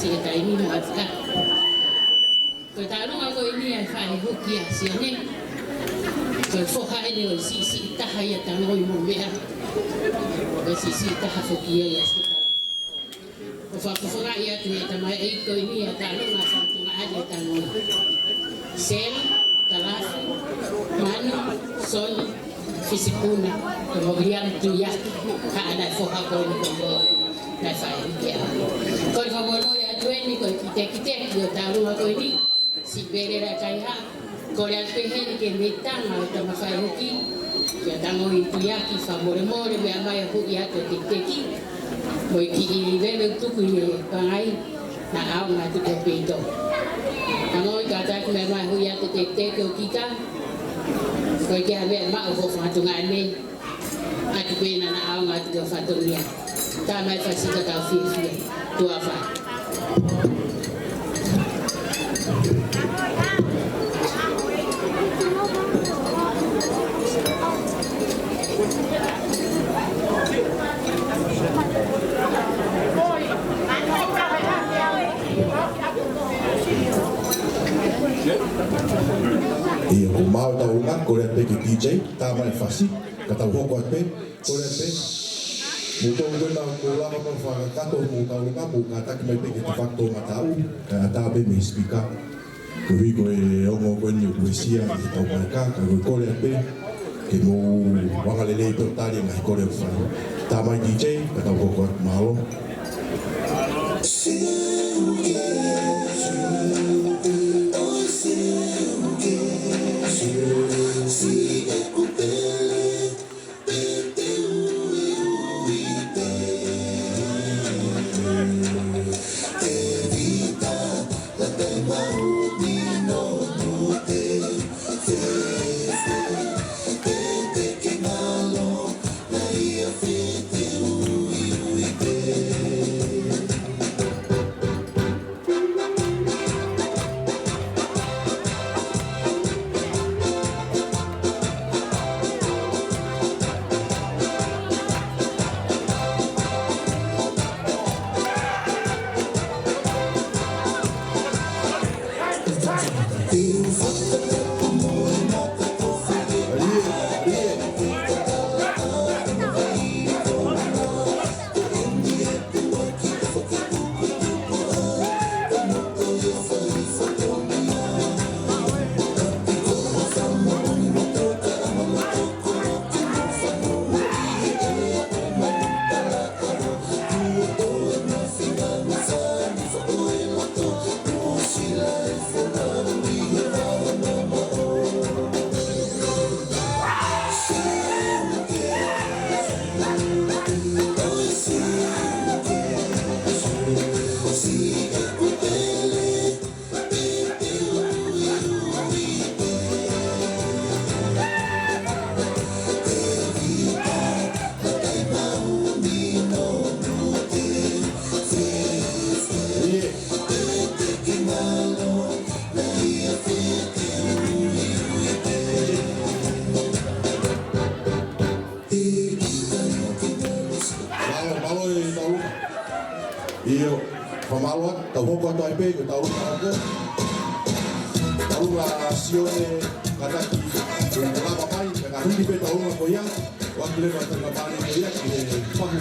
se ta ini na afka ko ta no ko ini ai fa ho kia si ne ko fo ha ele o si ta ha ya ta no mo mea ko si ta ha fo kia ya si ta ko fa ko ra ya tu ta mai ai ko ini ya ta no na sa tu na ada ta no sel talafi mano soli fisikuna kemudian tu ya ka ana fo ha ko ni na fa kia ko fa mo no ya tu ni ko kita yo ta ru ko ni si bere ra kai ha ko le pe he ke metan ma ta ma fa ki ya ta mo itu ya ki fa mo me ama ya hu ya to te ki mo ki i ve tu ku ye pa ai na au na tu te pe to amo ka ta ku me ma hu ya te ko ki ka ko ki ave ma o fa tu ngai me atu pe na au na tu fa tu ya ta mai fa si ka fi tu afa Ia ko mau tau nga ko le pe ki DJ ta mai fasi ka tau hoko pe ko le pe mo to ko na ko la ma fa ka to mo tau nga mo ka ta ki mai pe ki fa to ma tau ka ta be mi speaker ko ri ko e o mo ko ni poesia ki tau mai ka ko le pe ke mo wanga le to ta ri mai ko le fa ta mai DJ ka tau hoko malo Iyo, pamalo tau hoko atu ai pe ko tau ko tau la sione kataki ko la papai ka ringi pe tau ko ya wa kle ba ta pa ni ko ya